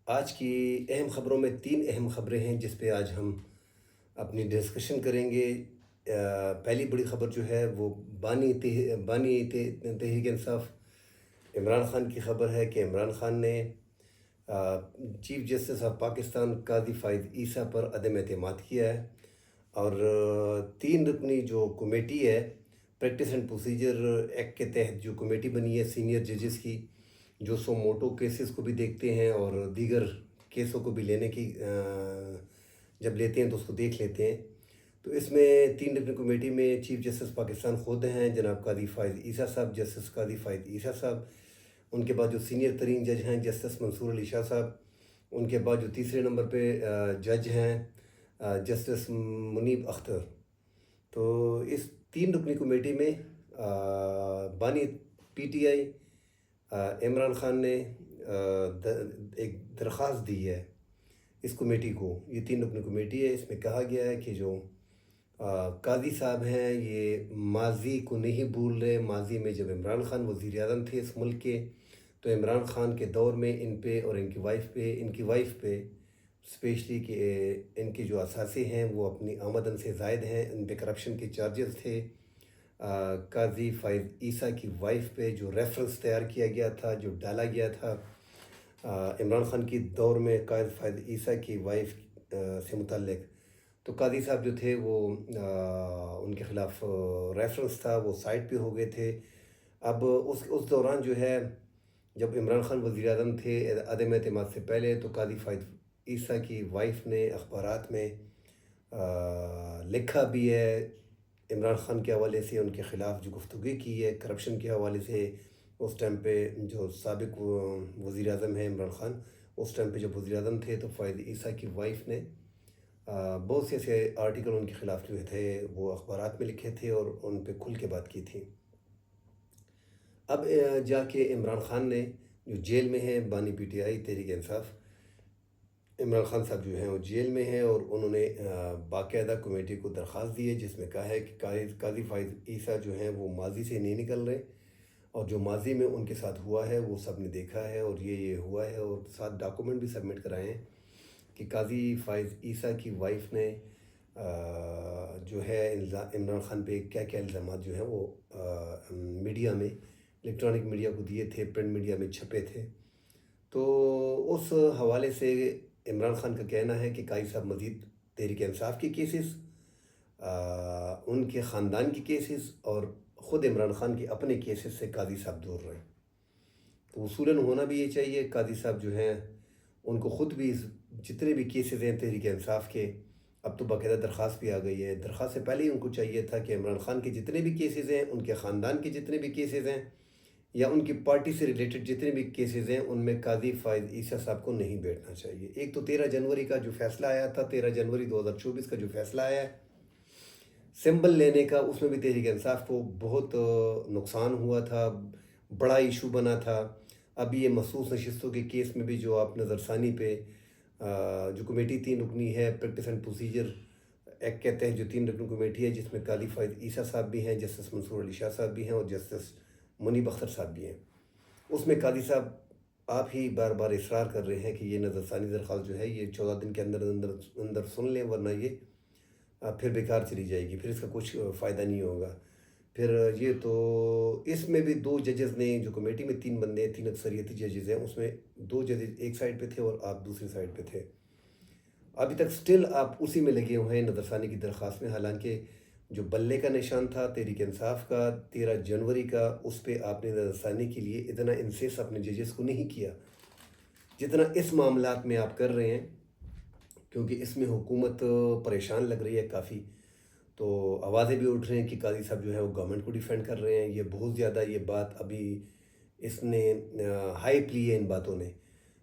آج کی اہم خبروں میں 3 اہم خبریں ہیں جس پہ آج ہم اپنی ڈسکشن کریں گے۔ پہلی بڑی خبر جو ہے وہ تحریک انصاف عمران خان کی خبر ہے کہ عمران خان نے چیف جسٹس آف پاکستان قاضی فائز عیسیٰ پر عدم اعتماد کیا ہے، اور 3 رکنی جو کمیٹی ہے پریکٹس اینڈ پروسیجر ایکٹ کے تحت جو کمیٹی بنی ہے سینئر ججز کی، جو سو موٹو کیسز کو بھی دیکھتے ہیں اور دیگر کیسوں کو بھی لینے کی جب لیتے ہیں تو اس کو دیکھ لیتے ہیں۔ تو اس میں 3 رکنی کمیٹی میں چیف جسٹس پاکستان خود ہیں جناب قاضی فائز عیسیٰ صاحب، جسٹس قاضی فائز عیسیٰ صاحب، ان کے بعد جو سینئر ترین جج ہیں جسٹس منصور علی شاہ صاحب، ان کے بعد جو تیسرے نمبر پہ جج ہیں جسٹس منیب اختر۔ تو اس 3 رکنی کمیٹی میں بانی P T I Imran Khan نے ایک درخواست دی ہے اس کمیٹی کو۔ یہ 3 رکنی کمیٹی ہے، اس میں کہا گیا ہے کہ جو قاضی صاحب ہیں یہ ماضی کو نہیں بھول رہے۔ ماضی میں جب عمران خان وزیر اعظم تھے اس ملک کے تو عمران خان کے دور میں ان پہ اور ان کی وائف پہ اسپیشلی کہ ان کے جو اثاثے ہیں وہ اپنی آمدن سے زائد ہیں، ان پہ کرپشن کے چارجز تھے۔ قاضی فائز عیسیٰ کی وائف پہ جو ریفرنس تیار کیا گیا تھا، جو ڈالا گیا تھا عمران خان کی دور میں قاضی فائز عیسیٰ کی وائف سے متعلق، تو قاضی صاحب جو تھے وہ ان کے خلاف ریفرنس تھا، وہ سائٹ پہ ہو گئے تھے۔ اب اس دوران جو ہے جب عمران خان وزیر اعظم تھے عدم اعتماد سے پہلے، تو قاضی فائز عیسیٰ کی وائف نے اخبارات میں لکھا بھی ہے عمران خان کے حوالے سے، ان کے خلاف جو گفتگو کی ہے کرپشن کے حوالے سے۔ اس ٹائم پہ جو سابق وزیر اعظم ہیں عمران خان، اس ٹائم پہ جب وزیر اعظم تھے تو فائز عیسیٰ کی وائف نے بہت سے ایسے آرٹیکل ان کے خلاف جو تھے وہ اخبارات میں لکھے تھے اور ان پہ کھل کے بات کی تھی۔ اب جا کے عمران خان نے جو جیل میں ہیں، بانی P T I Tehreek Insaf Imran Khan صاحب جو ہیں وہ جیل میں ہیں، اور انہوں نے باقاعدہ کمیٹی کو درخواست دی ہے جس میں کہا ہے کہ قاضی فائز عیسیٰ جو ہیں وہ ماضی سے نہیں نکل رہے، اور جو ماضی میں ان کے ساتھ ہوا ہے وہ سب نے دیکھا ہے، اور یہ ہوا ہے، اور ساتھ ڈاکومنٹ بھی سبمٹ کرائے ہیں کہ قاضی فائز عیسیٰ کی وائف نے جو ہے عمران خان پہ کیا کیا الزامات جو ہیں وہ میڈیا میں، الیکٹرانک میڈیا کو دیے تھے، پرنٹ میڈیا میں چھپے تھے۔ تو اس حوالے سے عمران خان کا کہنا ہے کہ قاضی صاحب مزید تحریک انصاف کے کیسز، ان کے خاندان کی کیسز اور خود عمران خان کے اپنے کیسز سے قاضی صاحب دور رہیں۔ تو اصولاً ہونا بھی یہ چاہیے، قاضی صاحب جو ہیں ان کو خود بھی جتنے بھی کیسز ہیں تحریک انصاف کے، اب تو باقاعدہ درخواست بھی آ گئی ہے، درخواست سے پہلے ہی ان کو چاہیے تھا کہ عمران خان کے جتنے بھی کیسز ہیں، ان کے خاندان کے جتنے بھی کیسز ہیں یا ان کی پارٹی سے ریلیٹڈ جتنے بھی کیسز ہیں، ان میں قاضی فائز عیسیٰ صاحب کو نہیں بیٹھنا چاہیے۔ ایک تو 13 جنوری کا جو فیصلہ آیا تھا، 13 جنوری 2024 کا جو فیصلہ آیا ہے سمبل لینے کا، اس میں بھی تحریک انصاف کو بہت نقصان ہوا تھا، بڑا ایشو بنا تھا۔ ابھی یہ مخصوص نشستوں کے کیس میں بھی جو آپ نظر ثانی پہ جو کمیٹی 3 رکنی ہے پریکٹس اینڈ پروسیجر ایکٹ کے تحت جو 3 رکنی کمیٹی ہے جس میں قاضی فائز عیسیٰ صاحب بھی ہیں، جسٹس منصور علی شاہ صاحب بھی ہیں اور جسٹس منیب اختر صاحب بھی ہیں، اس میں قاضی صاحب آپ ہی بار بار اصرار کر رہے ہیں کہ یہ نظر ثانی درخواست جو ہے یہ 14 دن کے اندر سن لیں، ورنہ یہ پھر بیکار چلی جائے گی، پھر اس کا کچھ فائدہ نہیں ہوگا۔ پھر یہ تو اس میں بھی 2 ججز نے، جو کمیٹی میں 3 بندے ہیں، 3 اکثریتی ججز ہیں، اس میں 2 ججز ایک سائڈ پہ تھے اور آپ دوسری سائڈ پہ تھے۔ ابھی تک سٹل آپ اسی میں لگے ہوئے ہیں نظر ثانی کی درخواست میں، حالانکہ جو بلے کا نشان تھا تحریک انصاف کا 13 جنوری کا، اس پہ آپ نے نظر ثانی کے لیے اتنا انسیس اپنے ججز کو نہیں کیا جتنا اس معاملات میں آپ کر رہے ہیں، کیونکہ اس میں حکومت پریشان لگ رہی ہے کافی، تو آوازیں بھی اٹھ رہے ہیں کہ قاضی صاحب جو ہے وہ گورنمنٹ کو ڈیفینڈ کر رہے ہیں۔ یہ بہت زیادہ یہ بات ابھی اس نے ہائپ لی ہے ان باتوں نے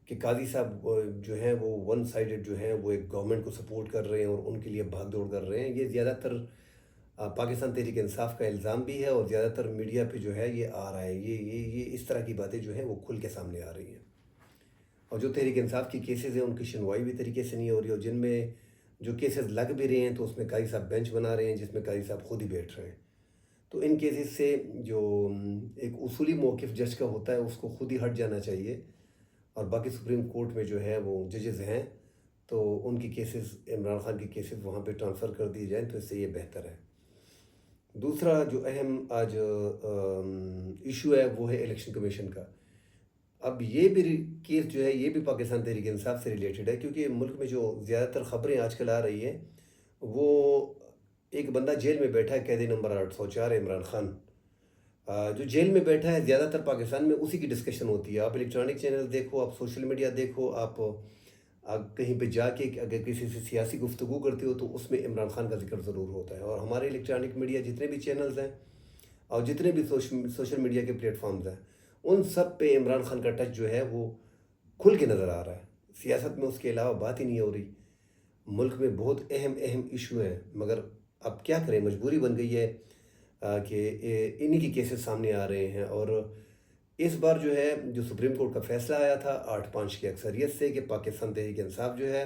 کہ قاضی صاحب جو ہیں وہ ون سائیڈڈ جو ہیں وہ ایک گورنمنٹ کو سپورٹ کر رہے ہیں اور ان کے لیے بھاگ دوڑ کر رہے ہیں۔ یہ زیادہ تر پاکستان تحریک انصاف کا الزام بھی ہے اور زیادہ تر میڈیا پہ جو ہے یہ آ رہا ہے، یہ اس طرح کی باتیں جو ہیں وہ کھل کے سامنے آ رہی ہیں، اور جو تحریک انصاف کی کیسز ہیں ان کی سنوائی بھی طریقے سے نہیں ہو رہی، اور جن میں جو کیسز لگ بھی رہے ہیں تو اس میں قاضی صاحب بینچ بنا رہے ہیں جس میں قاضی صاحب خود ہی بیٹھ رہے ہیں۔ تو ان کیسز سے جو ایک اصولی موقف جج کا ہوتا ہے اس کو خود ہی ہٹ جانا چاہیے، اور باقی سپریم کورٹ میں جو ہے وہ ججز ہیں، تو ان کی کیسز، عمران خان کی کیسز وہاں پہ ٹرانسفر کر دیے جائیں تو اس سے یہ بہتر ہے۔ دوسرا جو اہم آج ایشو ہے وہ ہے الیکشن کمیشن کا۔ اب یہ بھی کیس جو ہے یہ بھی پاکستان تحریک انصاف سے ریلیٹڈ ہے، کیونکہ ملک میں جو زیادہ تر خبریں آج کل آ رہی ہیں وہ ایک بندہ جیل میں بیٹھا ہے، قیدی نمبر 804 عمران خان، جو جیل میں بیٹھا ہے۔ زیادہ تر پاکستان میں اسی کی ڈسکشن ہوتی ہے۔ آپ الیکٹرانک چینل دیکھو، آپ سوشل میڈیا دیکھو، آپ کہیں پہ جا کے اگر کسی سے سیاسی گفتگو کرتے ہو تو اس میں عمران خان کا ذکر ضرور ہوتا ہے۔ اور ہمارے الیکٹرانک میڈیا جتنے بھی چینلز ہیں اور جتنے بھی سوشل میڈیا کے پلیٹ فارمز ہیں، ان سب پہ عمران خان کا ٹچ جو ہے وہ کھل کے نظر آ رہا ہے۔ سیاست میں اس کے علاوہ بات ہی نہیں ہو رہی۔ ملک میں بہت اہم ایشو ہیں، مگر اب کیا کریں، مجبوری بن گئی ہے کہ انہی کی کیسز سامنے آ رہے ہیں۔ اور اس بار جو ہے جو سپریم کورٹ کا فیصلہ آیا تھا 8-5 کی اکثریت سے کہ پاکستان تحریک انصاف جو ہے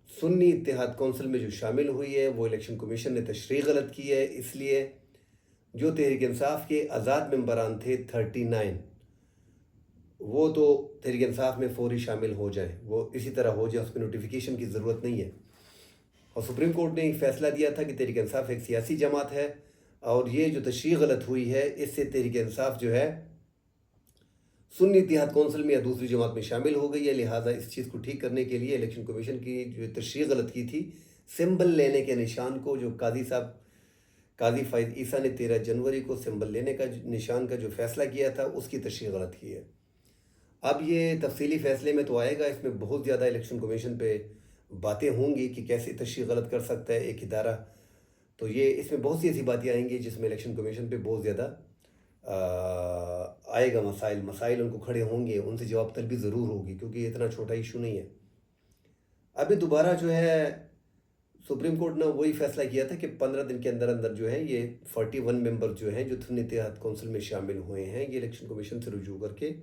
سنی اتحاد کونسل میں جو شامل ہوئی ہے، وہ الیکشن کمیشن نے تشریح غلط کی ہے، اس لیے جو تحریک انصاف کے آزاد ممبران تھے 39، وہ تو تحریک انصاف میں فوری شامل ہو جائیں، وہ اسی طرح ہو جائے، اس پہ نوٹیفیکیشن کی ضرورت نہیں ہے۔ اور سپریم کورٹ نے ایک فیصلہ دیا تھا کہ تحریک انصاف ایک سیاسی جماعت ہے، اور یہ جو تشریح غلط ہوئی ہے اس سے تحریک انصاف جو ہے سنی اتحاد کونسل میں یا دوسری جماعت میں شامل ہو گئی ہے۔ لہٰذا اس چیز کو ٹھیک کرنے کے لیے الیکشن کمیشن کی جو تشریح غلط کی تھی، سمبل لینے کے نشان کو، جو قاضی فائز عیسیٰ نے 13 جنوری کو سمبل لینے کا نشان کا جو فیصلہ کیا تھا، اس کی تشریح غلط کی ہے۔ اب یہ تفصیلی فیصلے میں تو آئے گا، اس میں بہت زیادہ الیکشن کمیشن پہ باتیں ہوں گی کہ کیسے تشریح غلط کر سکتا ہے ایک ادارہ، تو یہ اس میں بہت سی ایسی باتیں آئیں گی جس میں الیکشن کمیشن پہ بہت زیادہ آئے گا، مسائل ان کو کھڑے ہوں گے، ان سے جواب طلبی ضرور ہوگی، کیونکہ یہ اتنا چھوٹا ایشو نہیں ہے۔ ابھی دوبارہ جو ہے سپریم کورٹ نے وہی فیصلہ کیا تھا کہ 15 دن کے اندر اندر جو ہے یہ 41 ممبر جو ہیں جو سنی اتحاد کونسل میں شامل ہوئے ہیں، یہ الیکشن کمیشن سے رجوع کر کے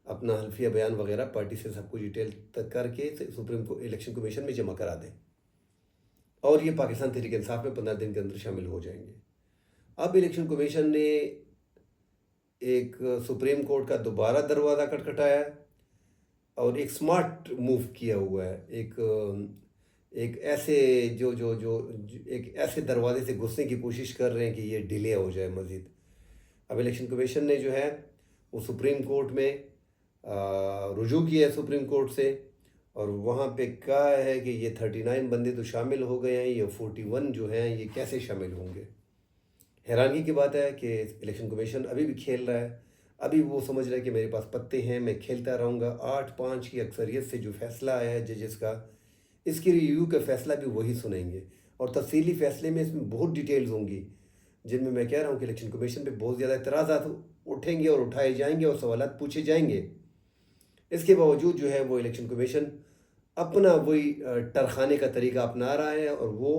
اپنا حلفیہ بیان وغیرہ پارٹی سے سب کچھ ڈیٹیل تک کر کے سپریم کو الیکشن کمیشن میں جمع کرا دیں، اور یہ پاکستان تحریک انصاف میں 15 دن کے اندر شامل ہو جائیں گے۔ اب الیکشن کمیشن نے ایک سپریم کورٹ کا دوبارہ دروازہ کھٹکھٹایا اور ایک سمارٹ موو کیا ہوا ہے، ایک ایسے ایک ایسے دروازے سے گھسنے کی کوشش کر رہے ہیں کہ یہ ڈیلے ہو جائے مزید۔ اب الیکشن کمیشن نے جو ہے وہ سپریم کورٹ میں رجوع کیا ہے سپریم کورٹ سے، اور وہاں پہ کہا ہے کہ یہ 39 بندے تو شامل ہو گئے ہیں، یہ 41 جو ہیں یہ کیسے شامل ہوں گے۔ حیرانگی کی بات ہے کہ الیکشن کمیشن ابھی بھی کھیل رہا ہے، ابھی وہ سمجھ رہا ہے کہ میرے پاس پتے ہیں، میں کھیلتا رہوں گا۔ 8-5 کی اکثریت سے جو فیصلہ آیا ہے ججز کا، اس کی ریویو کا فیصلہ بھی وہی سنیں گے، اور تفصیلی فیصلے میں اس میں بہت ڈیٹیلز ہوں گی، جن میں کہہ رہا ہوں کہ الیکشن کمیشن پہ بہت زیادہ اعتراضات اٹھیں گے اور اٹھائے جائیں گے اور سوالات پوچھے جائیں گے۔ اس کے باوجود جو ہے وہ الیکشن کمیشن اپنا وہی ٹرخانے کا طریقہ اپنا رہا ہے، اور وہ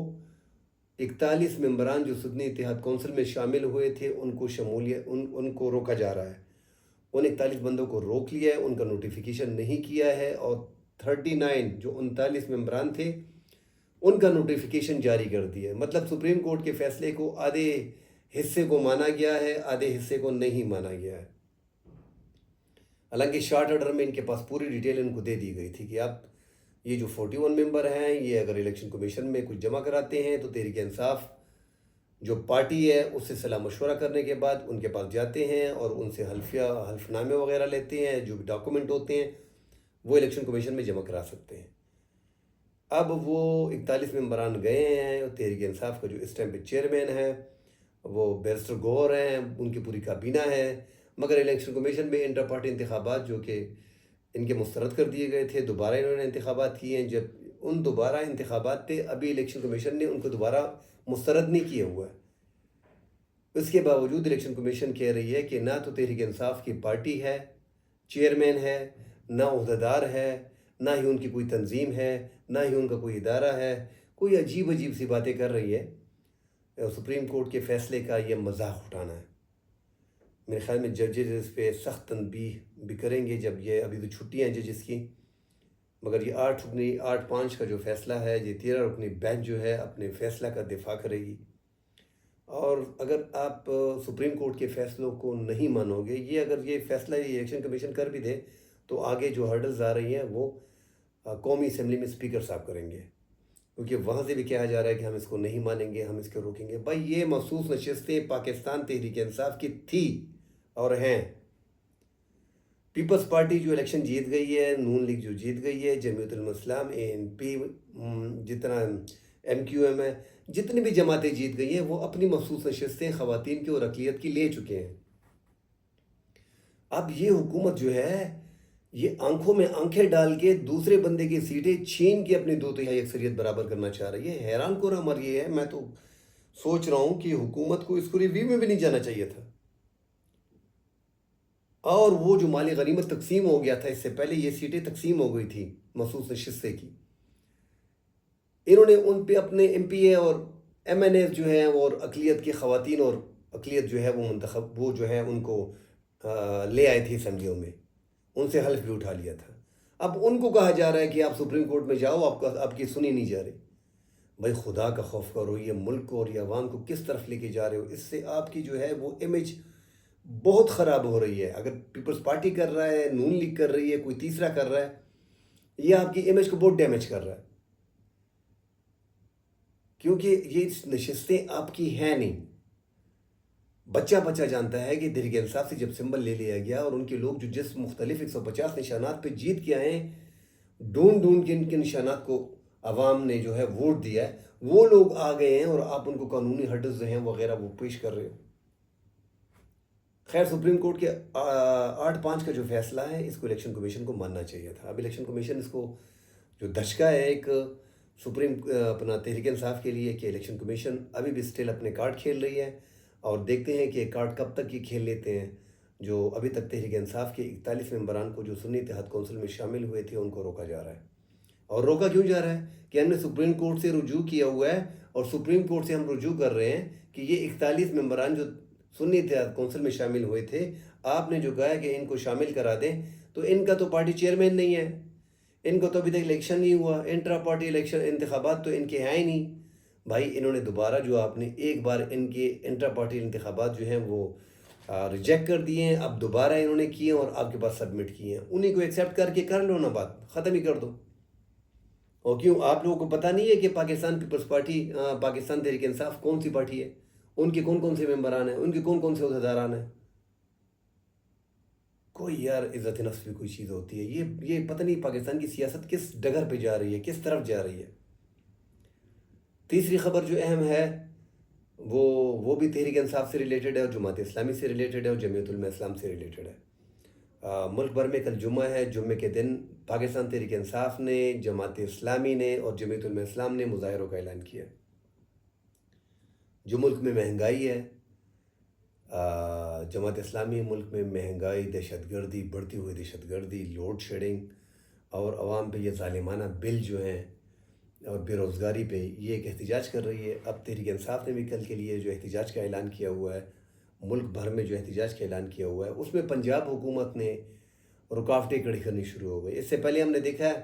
41 ممبران جو سنی اتحاد کونسل میں شامل ہوئے تھے ان کو روکا جا رہا ہے۔ ان 41 بندوں کو روک لیا ہے، ان کا نوٹیفیکیشن نہیں کیا ہے، اور 39 جو 39 ممبران تھے ان کا نوٹیفیکیشن جاری کر دیا ہے۔ مطلب سپریم کورٹ کے فیصلے کو آدھے حصے کو مانا گیا ہے، آدھے حصے کو نہیں مانا گیا ہے۔ حالانکہ شارٹ آرڈر میں ان کے پاس پوری ڈیٹیل ان کو دے دی گئی تھی کہ اب یہ جو 41 ممبر ہیں یہ اگر الیکشن کمیشن میں کچھ جمع کراتے ہیں تو تحریک انصاف جو پارٹی ہے اس سے صلاح مشورہ کرنے کے بعد ان کے پاس جاتے ہیں اور ان سے حلف نامے وغیرہ لیتے ہیں، جو بھی ڈاکومنٹ ہوتے ہیں وہ الیکشن کمیشن میں جمع کرا سکتے ہیں۔ اب وہ 41 ممبران گئے ہیں، اور تحریک انصاف کا جو اس ٹائم پہ چیئرمین ہے وہ بیرسٹر گوہر ہیں، ان کی پوری کابینہ ہے، مگر الیکشن کمیشن میں انٹر پارٹی انتخابات جو کہ ان کے مسترد کر دیے گئے تھے، دوبارہ انہوں نے انتخابات کیے ہیں۔ جب ان دوبارہ انتخابات پہ ابھی الیکشن کمیشن نے ان کو دوبارہ مسترد نہیں کیا ہوا ہے۔ اس کے باوجود الیکشن کمیشن کہہ رہی ہے کہ نہ تو تحریک انصاف کی پارٹی ہے، چیئرمین ہے، نہ عہدیدار ہے، نہ ہی ان کی کوئی تنظیم ہے، نہ ہی ان کا کوئی ادارہ ہے، کوئی عجیب سی باتیں کر رہی ہے۔ سپریم کورٹ کے فیصلے کا یہ مذاق اٹھانا ہے۔ میرے خیال میں ججز اس پہ سخت تنبیہ بھی کریں گے، جب یہ ابھی تو چھٹیاں ہیں ججز کی، مگر یہ 8-5 کا جو فیصلہ ہے، یہ 13 رکنی بینچ جو ہے اپنے فیصلہ کا دفاع کرے گی۔ اور اگر آپ سپریم کورٹ کے فیصلوں کو نہیں مانو گے، اگر یہ فیصلہ الیکشن کمیشن کر بھی دے تو آگے جو ہرڈلز آ رہی ہیں وہ قومی اسمبلی میں اسپیکر صاحب کریں گے، کیونکہ وہاں سے بھی کہا جا رہا ہے کہ ہم اس کو نہیں مانیں گے، ہم اس کو روکیں گے۔ بھائی یہ مخصوص نشستیں پاکستان تحریک انصاف کی تھی اور ہیں۔ پیپلز پارٹی جو الیکشن جیت گئی ہے، نون لیگ جو جیت گئی ہے، جمعیت الاسلام، ANP، جتنا MQM ہے، جتنی بھی جماعتیں جیت گئی ہیں وہ اپنی مخصوص نشستیں خواتین کی اور اقلیت کی لے چکے ہیں۔ اب یہ حکومت جو ہے یہ آنکھوں میں آنکھیں ڈال کے دوسرے بندے کی سیٹیں چھین کے اپنی 2/3 اکثریت برابر کرنا چاہ رہی ہے۔ حیران کن امر یہ ہے، میں تو سوچ رہا ہوں کہ حکومت کو اس کو ریویو میں بھی نہیں جانا چاہیے تھا۔ اور وہ جو مالی غنیمت تقسیم ہو گیا تھا، اس سے پہلے یہ سیٹیں تقسیم ہو گئی تھی مخصوص نشستیں کی، انہوں نے ان پہ اپنے MPA اور MNA جو ہیں اور اقلیت کی خواتین اور اقلیت جو ہے وہ منتخب وہ جو ہے ان کو لے آئے تھے اسمبلیوں میں، ان سے حلف بھی اٹھا لیا تھا۔ اب ان کو کہا جا رہا ہے کہ آپ سپریم کورٹ میں جاؤ، آپ کی سنی نہیں جا رہی۔ بھائی خدا کا خوف کرو، یہ ملک کو اور یہ عوام کو کس طرف لے کے جا رہے ہو؟ اس سے آپ کی جو ہے وہ امیج بہت خراب ہو رہی ہے۔ اگر پیپلز پارٹی کر رہا ہے، نون لیگ کر رہی ہے، کوئی تیسرا کر رہا ہے، یہ آپ کی امیج کو بہت ڈیمیج کر رہا ہے، کیونکہ یہ نشستیں آپ کی ہیں نہیں۔ بچہ جانتا ہے کہ تحریک انصاف سے جب سمبل لے لیا گیا اور ان کے لوگ جو جس مختلف 150 نشانات پہ جیت کے آئے ہیں، ڈھونڈ کے ان کے نشانات کو عوام نے جو ہے ووٹ دیا ہے، وہ لوگ آ گئے ہیں اور آپ ان کو قانونی ہرڈلز ہیں وغیرہ وہ پیش کر رہے ہو۔ خیر، سپریم کورٹ کے 8-5 کا جو فیصلہ ہے اس کو الیکشن کمیشن کو ماننا چاہیے تھا۔ اب الیکشن کمیشن اس کو جو دھچکا ہے ایک اپنا تحریک انصاف کے لیے کہ الیکشن کمیشن ابھی بھی سٹل اپنے کارڈ کھیل رہی ہے، اور دیکھتے ہیں کہ یہ کارڈ کب تک یہ کھیل لیتے ہیں۔ جو ابھی تک تحریک انصاف کے 41 ممبران کو جو سنی اتحاد کونسل میں شامل ہوئے تھے ان کو روکا جا رہا ہے۔ اور روکا کیوں جا رہا ہے؟ کہ ہم نے سپریم کورٹ سے رجوع کیا ہوا ہے، اور سپریم کورٹ سے ہم رجوع کر رہے ہیں کہ یہ 41 ممبران جو سنی اتحاد کونسل میں شامل ہوئے تھے، آپ نے جو کہا ہے کہ ان کو شامل کرا دیں، تو ان کا تو پارٹی چیئرمین نہیں ہے، ان کو تو ابھی تک الیکشن نہیں ہوا، انٹرا پارٹی الیکشن انتخابات تو ان کے ہیں ہی نہیں۔ بھائی انہوں نے دوبارہ جو آپ نے ایک بار ان کے انٹرا پارٹی انتخابات جو ہیں وہ ریجیکٹ کر دیے ہیں، اب دوبارہ انہوں نے کیے اور آپ کے پاس سبمٹ کیے ہیں، انہیں کو ایکسیپٹ کر کے کر لو نا، بات ختم ہی کر دو۔ اور کیوں آپ لوگوں کو پتہ نہیں ہے کہ پاکستان پیپلز پارٹی پاکستان تحریک انصاف کون سی پارٹی ہے؟ ان کے کون کون سے ممبران ہیں؟ ان کے کون کون سے عہدیداران ہیں؟ کوئی یار عزت نفس بھی کوئی چیز ہوتی ہے۔ یہ پتہ نہیں پاکستان کی سیاست کس ڈگر پہ جا رہی ہے، کس طرف جا رہی ہے۔ تیسری خبر جو اہم ہے وہ بھی تحریک انصاف سے ریلیٹڈ ہے، اور جماعت اسلامی سے ریلیٹڈ ہے، اور جمعیت علماء اسلام سے ریلیٹڈ ہے۔ ملک بھر میں کل جمعہ ہے، جمعے کے دن پاکستان تحریک انصاف نے، جماعت اسلامی نے اور جمعیت علماء اسلام نے مظاہروں کا اعلان کیا۔ جو ملک میں مہنگائی ہے، جماعت اسلامی ملک میں مہنگائی، دہشت گردی، بڑھتی ہوئی دہشت گردی، لوڈ شیڈنگ اور عوام پہ یہ ظالمانہ بل جو ہیں اور بے روزگاری پہ یہ ایک احتجاج کر رہی ہے۔ اب تحریک انصاف نے بھی کل کے لیے جو احتجاج کا اعلان کیا ہوا ہے، ملک بھر میں جو احتجاج کا اعلان کیا ہوا ہے، اس میں پنجاب حکومت نے رکاوٹیں کھڑی کرنی شروع ہو گئی۔ اس سے پہلے ہم نے دیکھا ہے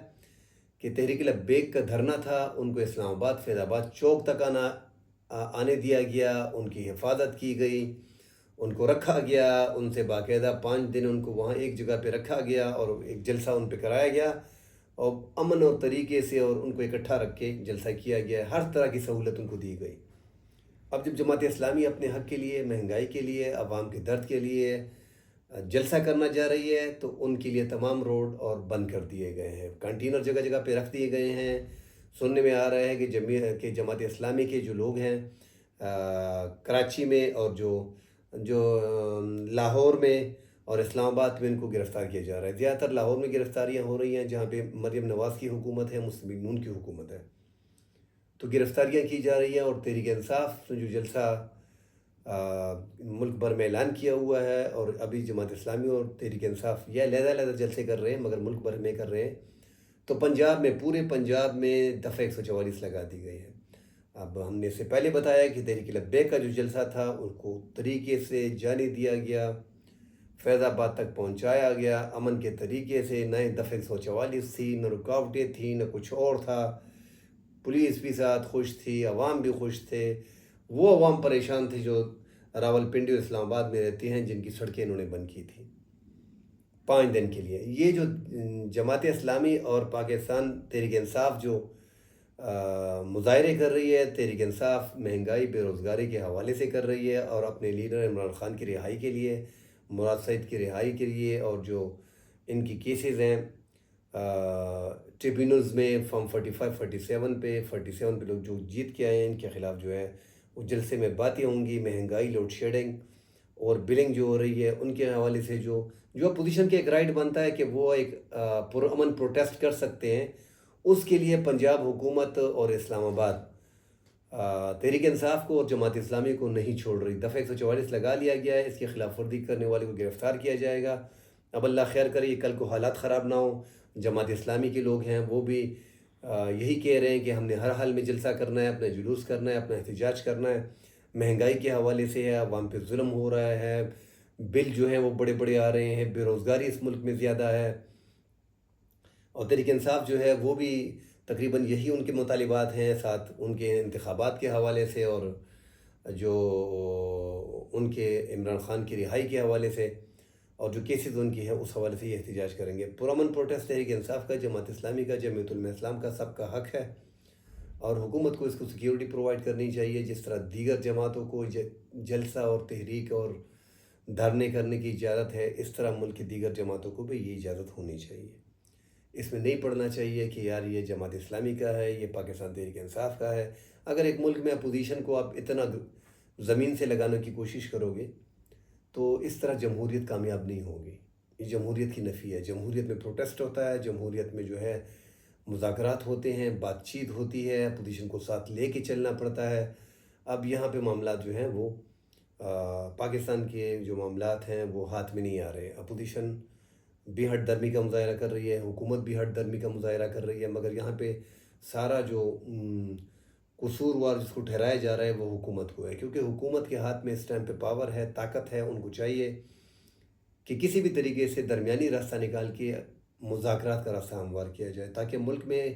کہ تحریک لبیک کا دھرنا تھا، ان کو اسلام آباد، فیض آباد چوک تک آنے دیا گیا، ان کی حفاظت کی گئی، ان کو رکھا گیا، ان سے باقاعدہ 5 دن ان کو وہاں ایک جگہ پہ رکھا گیا اور ایک جلسہ ان پہ کرایا گیا، اور امن اور طریقے سے اور ان کو اکٹھا رکھ کے جلسہ کیا گیا، ہر طرح کی سہولت ان کو دی گئی۔ اب جب جماعت اسلامی اپنے حق کے لیے، مہنگائی کے لیے، عوام کے درد کے لیے جلسہ کرنا جا رہی ہے، تو ان کے لیے تمام روڈ اور بند کر دیے گئے ہیں، کنٹینر جگہ جگہ پہ رکھ دیے گئے ہیں۔ سننے میں آ رہا ہے کہ جماعت اسلامی کے جو لوگ ہیں کراچی میں اور جو لاہور میں اور اسلام آباد میں ان کو گرفتار کیا جا رہا ہے۔ زیادہ تر لاہور میں گرفتاریاں ہو رہی ہیں، جہاں پہ مریم نواز کی حکومت ہے، مسلم لیگ نون کی حکومت ہے، تو گرفتاریاں کی جا رہی ہیں۔ اور تحریک انصاف نے جو جلسہ ملک بھر میں اعلان کیا ہوا ہے، اور ابھی جماعت اسلامی اور تحریک انصاف یہ علیحدہ جلسے کر رہے ہیں مگر ملک بھر میں کر رہے ہیں، تو پنجاب میں، پورے پنجاب میں دفعہ 144 لگا دی گئی ہے۔ اب ہم نے اس سے پہلے بتایا کہ تحریک لبیک کا جو جلسہ تھا ان کو طریقے سے جانے دیا گیا، فیض آباد تک پہنچایا گیا امن کے طریقے سے، نہ دفعہ 144 تھی، نہ رکاوٹیں تھیں، نہ کچھ اور تھا، پولیس بھی ساتھ خوش تھی، عوام بھی خوش تھے۔ وہ عوام پریشان تھے جو راول پنڈی اور اسلام آباد میں رہتی ہیں، جن کی سڑکیں انہوں نے بند کی تھی۔ 5 دن کے لیے۔ یہ جو جماعت اسلامی اور پاکستان تحریک انصاف جو مظاہرے کر رہی ہے، تحریک انصاف مہنگائی بے روزگاری کے حوالے سے کر رہی ہے، اور اپنے لیڈر عمران خان کی رہائی کے لیے، مراد سعید کی رہائی کے لیے، اور جو ان کی کیسز ہیں ٹریبیونلز میں فارم 45 47 پہ 47 پہ لوگ جو جیت کے آئے ہیں، ان کے خلاف جو ہے وہ جلسے میں باتیں ہوں گی، مہنگائی، لوڈ شیڈنگ اور بلنگ جو ہو رہی ہے ان کے حوالے سے جو اپوزیشن کے ایک رائٹ بنتا ہے کہ وہ ایک پرامن پروٹیسٹ کر سکتے ہیں، اس کے لیے پنجاب حکومت اور اسلام آباد تحریک انصاف کو اور جماعت اسلامی کو نہیں چھوڑ رہی۔ دفعہ 144 لگا لیا گیا ہے، اس کی خلاف ورزی کرنے والے کو گرفتار کیا جائے گا۔ اب اللہ خیر کرے کل کو حالات خراب نہ ہوں۔ جماعت اسلامی کے لوگ ہیں وہ بھی یہی کہہ رہے ہیں کہ ہم نے ہر حال میں جلسہ کرنا ہے، اپنا جلوس کرنا ہے، اپنا احتجاج کرنا ہے۔ مہنگائی کے حوالے سے ہے، عوام پہ ظلم ہو رہا ہے، بل جو ہیں وہ بڑے بڑے آ رہے ہیں، بے روزگاری اس ملک میں زیادہ ہے، اور تحریک انصاف جو ہے وہ بھی تقریباً یہی ان کے مطالبات ہیں، ساتھ ان کے انتخابات کے حوالے سے اور جو ان کے عمران خان کی رہائی کے حوالے سے اور جو کیسز ان کی ہے اس حوالے سے یہ احتجاج کریں گے۔ پرامن پروٹیسٹ تحریک انصاف کا، جماعت اسلامی کا، جمعیت علماء اسلام کا، سب کا حق ہے، اور حکومت کو اس کو سیکیورٹی پرووائڈ کرنی چاہیے، جس طرح دیگر جماعتوں کو جلسہ اور تحریک اور دھرنے کرنے کی اجازت ہے، اس طرح ملک کی دیگر جماعتوں کو بھی یہ اجازت ہونی چاہیے۔ اس میں نہیں پڑھنا چاہیے کہ یار یہ جماعت اسلامی کا ہے، یہ پاکستان تحریک انصاف کا ہے۔ اگر ایک ملک میں اپوزیشن کو آپ اتنا زمین سے لگانے کی کوشش کرو گے تو اس طرح جمہوریت کامیاب نہیں ہوگی۔ یہ جمہوریت کی نفی ہے۔ جمہوریت میں پروٹیسٹ ہوتا ہے، جمہوریت میں جو ہے مذاکرات ہوتے ہیں، بات چیت ہوتی ہے، اپوزیشن کو ساتھ لے کے چلنا پڑتا ہے۔ اب یہاں پہ معاملات جو ہیں وہ پاکستان کے جو معاملات ہیں وہ ہاتھ میں نہیں آ رہے۔ اپوزیشن بھی ہٹ درمی کا مظاہرہ کر رہی ہے، حکومت بھی ہٹ درمی کا مظاہرہ کر رہی ہے، مگر یہاں پہ سارا جو قصوروار جس کو ٹھہرایا جا رہا ہے وہ حکومت کو ہے، کیونکہ حکومت کے ہاتھ میں اس ٹائم پہ پاور ہے، طاقت ہے۔ ان کو چاہیے کہ کسی بھی طریقے سے درمیانی راستہ نکال کے مذاکرات کا راستہ ہموار کیا جائے، تاکہ ملک میں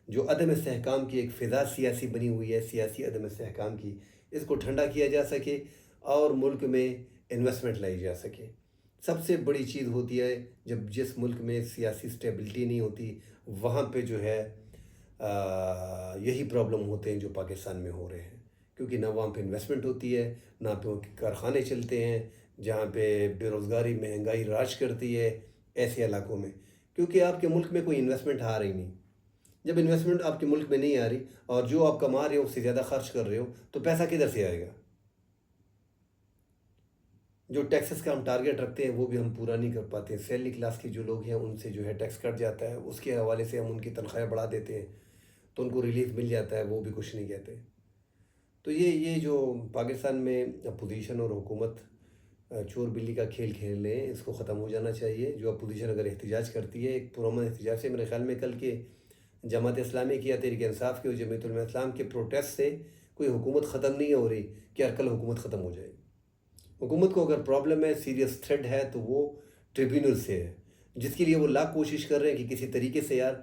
جو عدم استحکام کی ایک فضا سیاسی بنی ہوئی ہے، سیاسی عدم استحکام کی، اس کو ٹھنڈا کیا جا سکے اور ملک میں انویسٹمنٹ لائی جا سکے۔ سب سے بڑی چیز ہوتی ہے جب جس ملک میں سیاسی سٹیبلٹی نہیں ہوتی، وہاں پہ جو ہے یہی پرابلم ہوتے ہیں جو پاکستان میں ہو رہے ہیں، کیونکہ نہ وہاں پہ انویسٹمنٹ ہوتی ہے، نہ پہ کارخانے چلتے ہیں، جہاں پہ بے روزگاری، مہنگائی راج کرتی ہے ایسے علاقوں میں، کیونکہ آپ کے ملک میں کوئی انویسٹمنٹ آ رہی نہیں۔ جب انویسٹمنٹ آپ کے ملک میں نہیں آ رہی اور جو آپ کما رہے ہو اس سے زیادہ خرچ کر رہے ہو تو پیسہ کدھر سے آئے گا؟ جو ٹیکسز کا ہم ٹارگیٹ رکھتے ہیں وہ بھی ہم پورا نہیں کر پاتے ہیں۔ سیلری کلاس کے جو لوگ ہیں ان سے جو ہے ٹیکس کٹ جاتا ہے، اس کے حوالے سے ہم ان کی تنخواہیں بڑھا دیتے ہیں تو ان کو ریلیف مل جاتا ہے، وہ بھی کچھ نہیں کہتے۔ تو یہ جو پاکستان میں اپوزیشن اور حکومت چور بلی کا کھیل کھیل رہے ہیں، اس کو ختم ہو جانا چاہیے۔ جو اپوزیشن اگر احتجاج کرتی ہے ایک پرامن احتجاج سے، میرے خیال میں کل کے جماعت اسلامی کی یا تحریک انصاف کے اور جمعیت علماء اسلام کے پروٹیسٹ سے کوئی حکومت ختم نہیں ہو رہی کہ یار کل حکومت ختم ہو جائے۔ حکومت کو اگر پرابلم ہے، سیریس تھریٹ ہے، تو وہ ٹریبیونل سے ہے، جس کے لیے وہ لاکھ کوشش کر رہے ہیں کہ کسی طریقے سے یار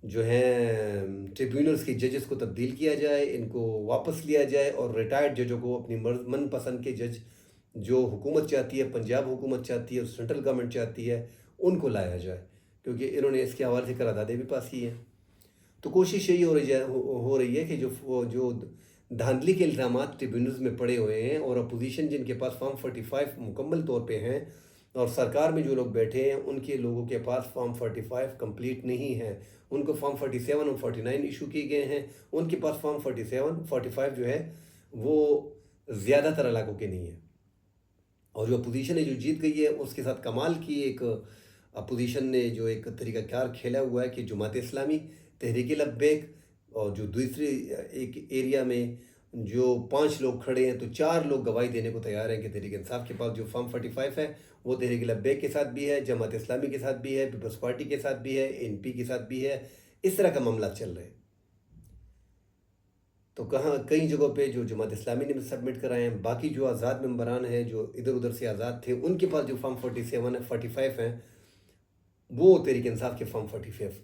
جو ہیں ٹریبیونلز کی ججز کو تبدیل کیا جائے، ان کو واپس لیا جائے اور ریٹائرڈ ججوں کو، اپنی من پسند کے جج جو حکومت چاہتی ہے، پنجاب حکومت چاہتی ہے، سینٹرل گورنمنٹ چاہتی ہے، ان کو لایا جائے، کیونکہ انہوں نے اس کے حوالے سے قراردادیں بھی پاس کی ہیں۔ تو کوشش یہی ہو رہی ہے کہ جو دھاندلی کے الزامات ٹریبیونلز میں پڑے ہوئے ہیں اور اپوزیشن جن کے پاس فارم 45 مکمل طور پہ ہیں اور سرکار میں جو لوگ بیٹھے ہیں ان کے لوگوں کے پاس فارم 45 کمپلیٹ نہیں ہے، ان کو فارم 47 اور 49 ایشو کیے گئے ہیں، ان کے پاس فارم 45 جو ہے وہ زیادہ تر علاقوں کے نہیں ہے۔ اور جو اپوزیشن ہے جو جیت گئی ہے اس کے ساتھ کمال کی ایک اپوزیشن نے جو ایک طریقہ کار کھیلا ہوا ہے کہ جماعت اسلامی، تحریک لبیک اور جو دوسری ایک ایریا میں جو 5 لوگ کھڑے ہیں تو 4 لوگ گواہی دینے کو تیار ہیں کہ تحریک انصاف کے پاس جو فارم 45 ہے وہ تحریک لبیک کے ساتھ بھی ہے، جماعت اسلامی کے ساتھ بھی ہے، پیپلز پارٹی کے ساتھ بھی ہے، NP کے ساتھ بھی ہے، اس طرح کا معاملات چل رہے ہیں۔ تو کئی جگہوں پہ جو جماعت اسلامی نے سبمٹ کرائے ہیں، باقی جو آزاد ممبران ہیں جو ادھر ادھر سے آزاد تھے ان کے پاس جو فارم 45 ہیں وہ تحریک انصاف کے فارم 45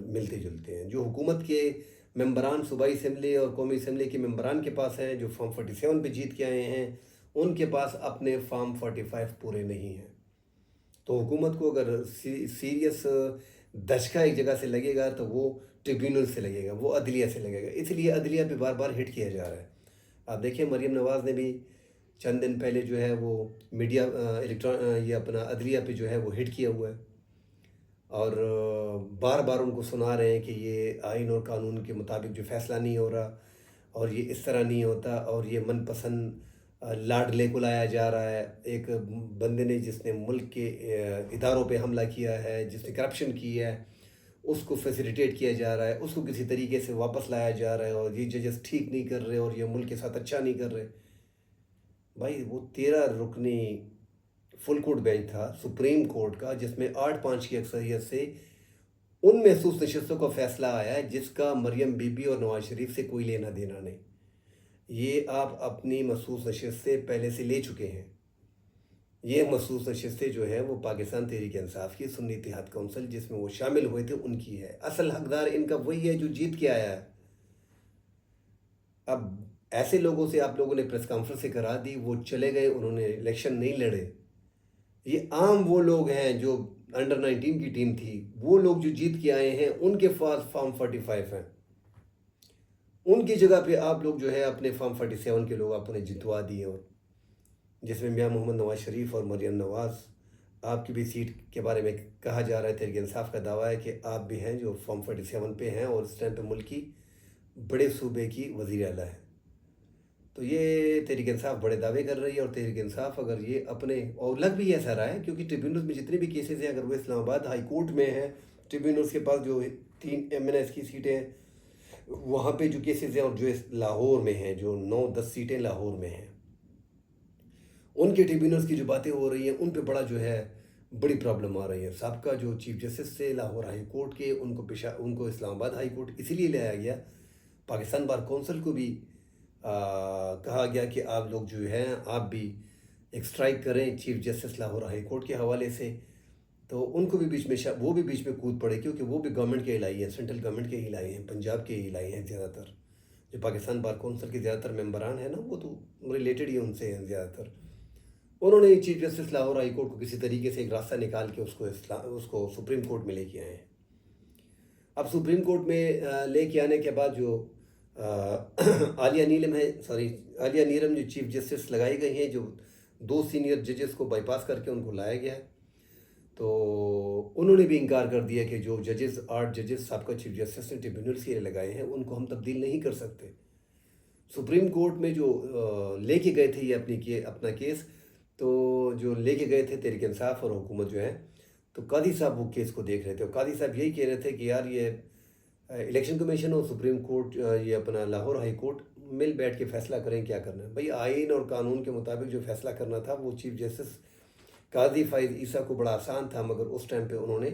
ملتے جلتے ہیں۔ جو حکومت کے ممبران صوبائی اسمبلی اور قومی اسمبلی کے ممبران کے پاس ہیں جو فارم 47 پہ جیت کے آئے ہیں، ان کے پاس اپنے فارم 45 پورے نہیں ہیں۔ تو حکومت کو اگر سیریس دھچکا ایک جگہ سے لگے گا تو وہ ٹریبیونل سے لگے گا، وہ عدلیہ سے لگے گا، اس لیے عدلیہ پہ بار بار ہٹ کیا جا رہا ہے۔ آپ دیکھیں مریم نواز نے بھی چند دن پہلے جو ہے وہ میڈیا یہ اپنا عدلیہ پہ جو ہے وہ ہٹ کیا ہوا ہے، اور بار بار ان کو سنا رہے ہیں کہ یہ آئین اور قانون کے مطابق جو فیصلہ نہیں ہو رہا، اور یہ اس طرح نہیں ہوتا، اور یہ من پسند لاڈلے کو لایا جا رہا ہے، ایک بندے نے جس نے ملک کے اداروں پہ حملہ کیا ہے، جس نے کرپشن کی ہے، اس کو فیسیلیٹیٹ کیا جا رہا ہے، اس کو کسی طریقے سے واپس لایا جا رہا ہے، اور یہ ججز ٹھیک نہیں کر رہے اور یہ ملک کے ساتھ اچھا نہیں کر رہے۔ بھائی وہ 13 رکنی فل کورٹ بینچ تھا سپریم کورٹ کا، جس میں 8-5 کی اکثریت سے ان محسوس نشستوں کا فیصلہ آیا ہے جس کا مریم بی بی اور نواز شریف سے کوئی لینا دینا نہیں۔ یہ آپ اپنی محسوس نشستیں پہلے سے لے چکے ہیں۔ یہ محسوس نشستیں جو ہے وہ پاکستان تحریک انصاف کی سنی اتحاد کونسل جس میں وہ شامل ہوئے تھے ان کی ہے۔ اصل حقدار ان کا وہی ہے جو جیت کے آیا ہے۔ اب ایسے لوگوں سے آپ لوگوں نے پریس کانفرنس سے کرا دی، وہ چلے گئے، انہوں نے الیکشن نہیں لڑے۔ یہ عام وہ لوگ ہیں جو انڈر 19 کی ٹیم تھی، وہ لوگ جو جیت کے آئے ہیں، ان کے پاس فارم 45 ہیں، ان کی جگہ پہ آپ لوگ جو ہے اپنے فارم 47 کے لوگ آپ نے جتوا دیے، اور جس میں میاں محمد نواز شریف اور مریم نواز، آپ کی بھی سیٹ کے بارے میں کہا جا رہا ہے، تحریک انصاف کا دعویٰ ہے کہ آپ بھی ہیں جو فارم 47 پہ ہیں اور اس ٹائم پہ ملک کی بڑے صوبے کی وزیر اعلیٰ ہے۔ تو یہ تحریک انصاف بڑے دعوے کر رہی ہے، اور تحریک انصاف اگر یہ اپنے، اور لگ بھی ایسا رہا ہے کیونکہ ٹریبیونلز میں جتنے بھی کیسز ہیں، اگر وہ اسلام آباد ہائی کورٹ میں ہیں، ٹریبیونلز کے پاس جو 3 MNS کی سیٹیں ہیں وہاں پہ جو کیسز ہیں، اور جو لاہور میں ہیں جو 9-10 سیٹیں لاہور میں ہیں، ان کے ٹریبیونلز کی جو باتیں ہو رہی ہیں ان پہ بڑا جو ہے بڑی پرابلم آ رہی ہے۔ سابقہ جو چیف جسٹس سے لاہور ہائی کورٹ کے، ان کو اسلام آباد ہائی کورٹ اسی لیے لایا گیا۔ پاکستان بار کونسل کو بھی کہا گیا کہ آپ لوگ جو ہیں آپ بھی ایک سٹرائک کریں chief justice Lahore high court کے حوالے سے، تو ان کو بھی بیچ میں وہ بھی بیچ میں کود پڑے، کیونکہ وہ بھی گورنمنٹ کے ہی لائی ہیں، سینٹرل گورنمنٹ کے ہی لائی ہیں، پنجاب کے ہی لائی ہیں زیادہ تر۔ جو پاکستان بار کونسل کے زیادہ تر ممبران ہیں نا، وہ تو ریلیٹڈ ہی ان سے ہیں زیادہ تر۔ انہوں نے chief justice Lahore high court کو کسی طریقے سے ایک راستہ نکال کے اس کو سپریم کورٹ میں لے کے آئے ہیں۔ اب سپریم کورٹ میں لے کے آنے کے بعد جو عالیہ نیلم جو چیف جسٹس لگائی گئی ہیں، جو 2 سینئر ججز کو بائی پاس کر کے ان کو لایا گیا ہے، تو انہوں نے بھی انکار کر دیا کہ جو 8 ججز سابقہ چیف جسٹس نے ٹریبیونلز کے لیے لگائے ہیں ان کو ہم تبدیل نہیں کر سکتے۔ سپریم کورٹ میں جو لے کے گئے تھے یہ اپنا کیس، تو جو لے کے گئے تھے تحریک انصاف اور حکومت جو ہے، تو قاضی صاحب وہ کیس کو دیکھ رہے تھے، اور قاضی صاحب یہی کہہ رہے تھے کہ یار یہ الیکشن کمیشن اور سپریم کورٹ، یہ اپنا لاہور ہائی کورٹ مل بیٹھ کے فیصلہ کریں کیا کرنا ہے۔ بھئی آئین اور قانون کے مطابق جو فیصلہ کرنا تھا وہ چیف جسٹس قاضی فائز عیسیٰ کو بڑا آسان تھا، مگر اس ٹائم پہ انہوں نے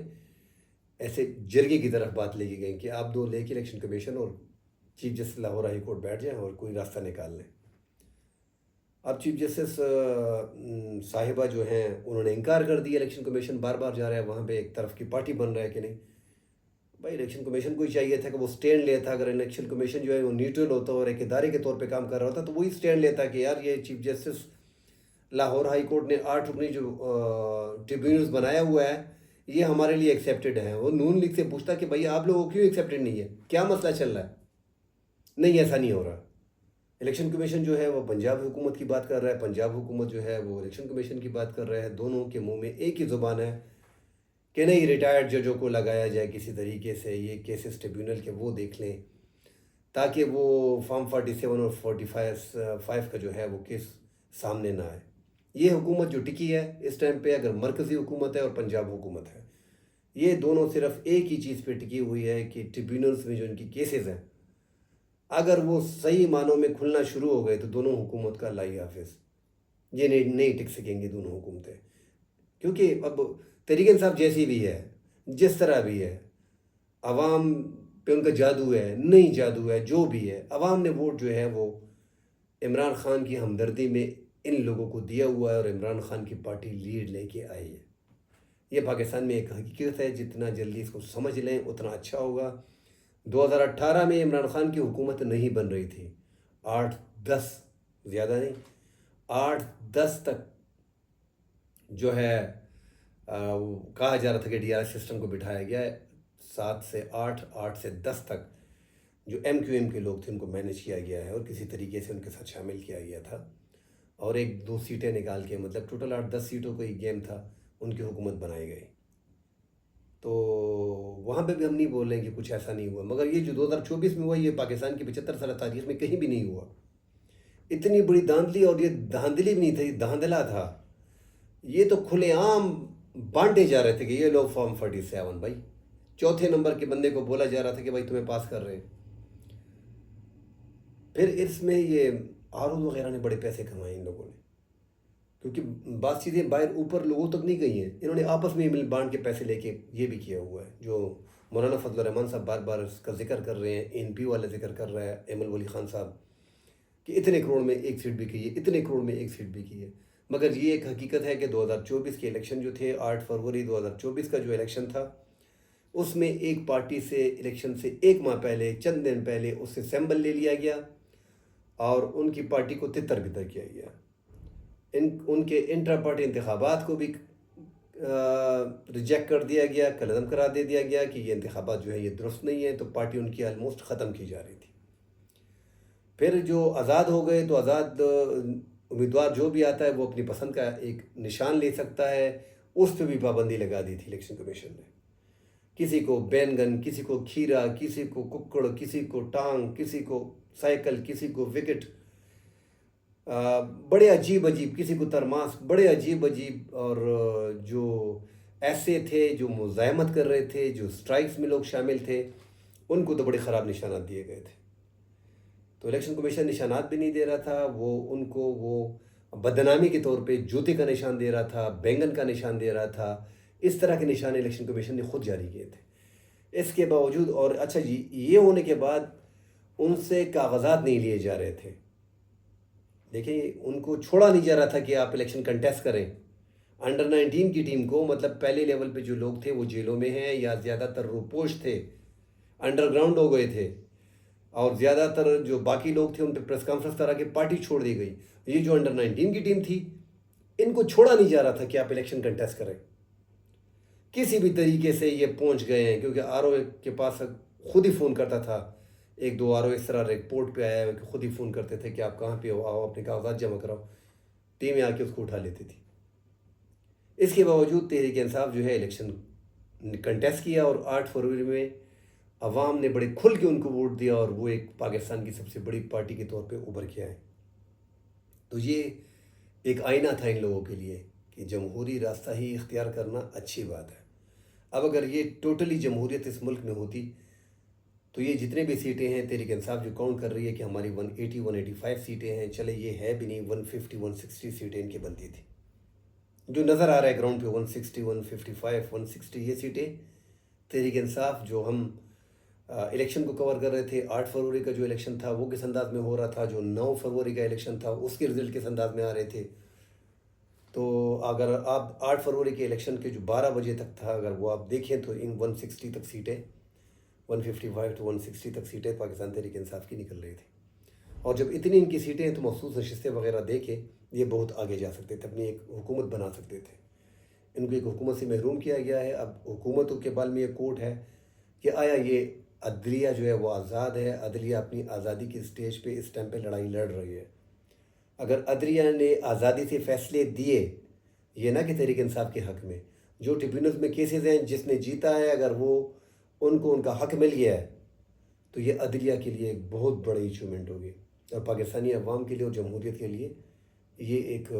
ایسے جرگے کی طرف بات لے کے گئیں کہ آپ 2 لے کے الیکشن کمیشن اور chief justice Lahore high court بیٹھ جائیں اور کوئی راستہ نکال لیں۔ اب چیف جسٹس صاحبہ جو ہیں انہوں نے انکار کر دیا، الیکشن کمیشن بار بار جا رہا ہے وہاں پہ، ایک طرف کی پارٹی بن رہا ہے کہ نہیں۔ بھائی الیکشن کمیشن کو ہی چاہیے تھا کہ وہ سٹینڈ لیتا، اگر الیکشن کمیشن جو ہے وہ نیوٹرل ہوتا اور ایک ادارے کے طور پہ کام کر رہا ہوتا تو وہی سٹینڈ لیتا کہ یار یہ chief justice Lahore high court نے 8 رکنی جو ٹریبیونلز بنایا ہوا ہے یہ ہمارے لیے ایکسیپٹڈ ہے۔ وہ نون لیگ سے پوچھتا کہ بھائی آپ لوگوں کیوں ایکسیپٹڈ نہیں ہے، کیا مسئلہ چل رہا ہے؟ نہیں، ایسا نہیں ہو رہا۔ الیکشن کمیشن جو ہے وہ پنجاب حکومت کی بات کر رہا ہے، پنجاب حکومت جو ہے وہ الیکشن کمیشن کی بات کر رہا ہے، دونوں کے منہ میں ایک ہی زبان ہے کہ نہیں ریٹائرڈ ججوں کو لگایا جائے کسی طریقے سے، یہ کیسز ٹریبیونل کے وہ دیکھ لیں تاکہ وہ فارم 47 اور 45 کا جو ہے وہ کیس سامنے نہ آئے۔ یہ حکومت جو ٹکی ہے اس ٹائم پہ، اگر مرکزی حکومت ہے اور پنجاب حکومت ہے، یہ دونوں صرف ایک ہی چیز پہ ٹکی ہوئی ہے کہ ٹریبیونلز میں جو ان کی کیسز ہیں اگر وہ صحیح معنوں میں کھلنا شروع ہو گئے تو دونوں حکومت کا اللہ حافظ، یہ نہیں ٹک سکیں گی دونوں حکومتیں، کیونکہ اب تحریک انصاف جیسی بھی ہے، جس طرح بھی ہے، عوام پہ ان کا جادو ہے، نہیں جادو ہے، جو بھی ہے، عوام نے ووٹ جو ہے وہ عمران خان کی ہمدردی میں ان لوگوں کو دیا ہوا ہے، اور عمران خان کی پارٹی لیڈ لے کے آئی ہے۔ یہ پاکستان میں ایک حقیقت ہے، جتنا جلدی اس کو سمجھ لیں اتنا اچھا ہوگا۔ 2018 میں عمران خان کی حکومت نہیں بن رہی تھی، 8-10 زیادہ نہیں 8-10 تک جو ہے کہا جا رہا تھا کہ DRS سسٹم کو بٹھایا گیا ہے 7 سے 8 8 سے 10 تک جو MQM کے لوگ تھے ان کو مینیج کیا گیا ہے اور کسی طریقے سے ان کے ساتھ شامل کیا گیا تھا، اور 1 2 سیٹیں نکال کے مطلب ٹوٹل 8 10 سیٹوں کا ایک گیم تھا، ان کی حکومت بنائی گئی۔ تو وہاں پہ بھی ہم نہیں بول رہے ہیں کہ کچھ ایسا نہیں ہوا، مگر یہ جو 2024 میں ہوا یہ پاکستان کی 75 سالہ تاریخ میں کہیں بھی نہیں ہوا۔ اتنی بڑی دھاندلی، اور یہ دھاندلی بھی نہیں تھی، دھاندلا تھا، یہ تو کھلے عام بانٹے جا رہے تھے کہ یہ لوگ فارم 47 بھائی، چوتھے نمبر کے بندے کو بولا جا رہا تھا کہ بھائی تمہیں پاس کر رہے ہیں۔ پھر اس میں یہ آرو وغیرہ نے بڑے پیسے کمائے ان لوگوں نے، کیونکہ بات چیزیں باہر اوپر لوگوں تک نہیں گئی ہیں، انہوں نے آپس میں مل بانٹ کے پیسے لے کے یہ بھی کیا ہوا ہے، جو مولانا فضل الرحمان صاحب بار بار اس کا ذکر کر رہے ہیں، NP والا ذکر کر رہا ہے ایمل ولی خان صاحب، کہ اتنے کروڑ میں 1 سیٹ بھی کی ہے، اتنے کروڑ میں 1 سیٹ بھی کی ہے۔ مگر یہ ایک حقیقت ہے کہ 2024 کے الیکشن جو تھے، 8 فروری 2024 کا جو الیکشن تھا، اس میں ایک پارٹی سے الیکشن سے 1 ماہ پہلے، چند دن پہلے اس سے سیمبل لے لیا گیا اور ان کی پارٹی کو تتر بتر کیا گیا۔ ان کے انٹرا پارٹی انتخابات کو بھی ریجیکٹ کر دیا گیا، کالعدم قرار دے دیا گیا کہ یہ انتخابات جو ہے یہ درست نہیں ہے، تو پارٹی ان کی آلموسٹ ختم کی جا رہی تھی۔ پھر جو آزاد ہو گئے تو آزاد امیدوار جو بھی آتا ہے وہ اپنی پسند کا ایک نشان لے سکتا ہے، اس پہ بھی پابندی لگا دی تھی الیکشن کمیشن نے۔ کسی کو بینگن، کسی کو کھیرا، کسی کو ککڑ، کسی کو ٹانگ، کسی کو سائیکل، کسی کو وکٹ، بڑے عجیب عجیب، کسی کو ترماس، بڑے عجیب عجیب، اور جو ایسے تھے جو مزاحمت کر رہے تھے، جو سٹرائکس میں لوگ شامل تھے، ان کو تو بڑے خراب نشانات دیے گئے تھے۔ تو الیکشن کمیشن نشانات بھی نہیں دے رہا تھا، وہ ان کو وہ بدنامی کے طور پہ جوتے کا نشان دے رہا تھا، بینگن کا نشان دے رہا تھا، اس طرح کے نشان الیکشن کمیشن نے خود جاری کیے تھے۔ اس کے باوجود، اور اچھا جی، یہ ہونے کے بعد ان سے کاغذات نہیں لیے جا رہے تھے۔ دیکھیں، ان کو چھوڑا نہیں جا رہا تھا کہ آپ الیکشن کنٹیسٹ کریں۔ انڈر 19 کی ٹیم کو، مطلب پہلے لیول پہ جو لوگ تھے وہ جیلوں میں ہیں یا زیادہ تر روپوش تھے، انڈر گراؤنڈ ہو گئے تھے، اور زیادہ تر جو باقی لوگ تھے ان پہ پریس کانفرنس کرا کے پارٹی چھوڑ دی گئی۔ یہ جو انڈر 19 کی ٹیم تھی، ان کو چھوڑا نہیں جا رہا تھا کہ آپ الیکشن کنٹیسٹ کریں۔ کسی بھی طریقے سے یہ پہنچ گئے ہیں، کیونکہ RO کے پاس خود ہی فون کرتا تھا، 1 2 RO اس طرح رپورٹ پہ آیا ہے کہ خود ہی فون کرتے تھے کہ آپ کہاں پہ ہو، آؤ اپنے کاغذات جمع کراؤ، ٹیمیں آ کے اس کو اٹھا لیتی تھی۔ اس کے باوجود تحریک انصاف جو ہے الیکشن کنٹیسٹ کیا، اور 8 فروری میں عوام نے بڑے کھل کے ان کو ووٹ دیا، اور وہ ایک پاکستان کی سب سے بڑی پارٹی کے طور پہ ابھر کے آئے۔ تو یہ ایک آئینہ تھا ان لوگوں کے لیے کہ جمہوری راستہ ہی اختیار کرنا اچھی بات ہے۔ اب اگر یہ ٹوٹلی جمہوریت اس ملک میں ہوتی تو یہ جتنے بھی سیٹیں ہیں، تحریک انصاف جو کاؤنٹ کر رہی ہے کہ ہماری 180 185 سیٹیں ہیں، چلے یہ ہے بھی نہیں، 150 160 سیٹیں ان کی بنتی تھی۔ جو نظر آ رہا ہے گراؤنڈ پہ 160 155 160 یہ سیٹیں تحریک انصاف، جو ہم الیکشن کو کور کر رہے تھے، 8 فروری کا جو الیکشن تھا وہ کس انداز میں ہو رہا تھا، جو 9 فروری کا الیکشن تھا اس کے رزلٹ کس انداز میں آ رہے تھے۔ تو اگر آپ 8 فروری کے الیکشن کے جو 12 بجے تک تھا، اگر وہ آپ دیکھیں تو ان 160 تک سیٹیں، 155 to 160 تک سیٹیں پاکستان تحریک انصاف کی نکل رہی تھی۔ اور جب اتنی ان کی سیٹیں ہیں تو مخصوص نشستیں وغیرہ دے کے یہ بہت آگے جا سکتے تھے، اپنی ایک حکومت بنا سکتے تھے۔ ان کو ایک حکومت سے محروم کیا گیا ہے۔ اب حکومتوں کے بال میں یہ کوٹ ہے کہ آیا یہ عدلیہ جو ہے وہ آزاد ہے، عدلیہ اپنی آزادی کی سٹیج پہ اس ٹائم پہ لڑائی لڑ رہی ہے۔ اگر عدلیہ نے آزادی سے فیصلے دیے، یہ نہ کہ تحریک انصاف کے حق میں، جو ٹریبیونلز میں کیسز ہیں جس نے جیتا ہے، اگر وہ ان کو ان کا حق مل گیا ہے تو یہ عدلیہ کے لیے ایک بہت بڑی اچیومنٹ ہوگی، اور پاکستانی عوام کے لیے اور جمہوریت کے لیے یہ ایک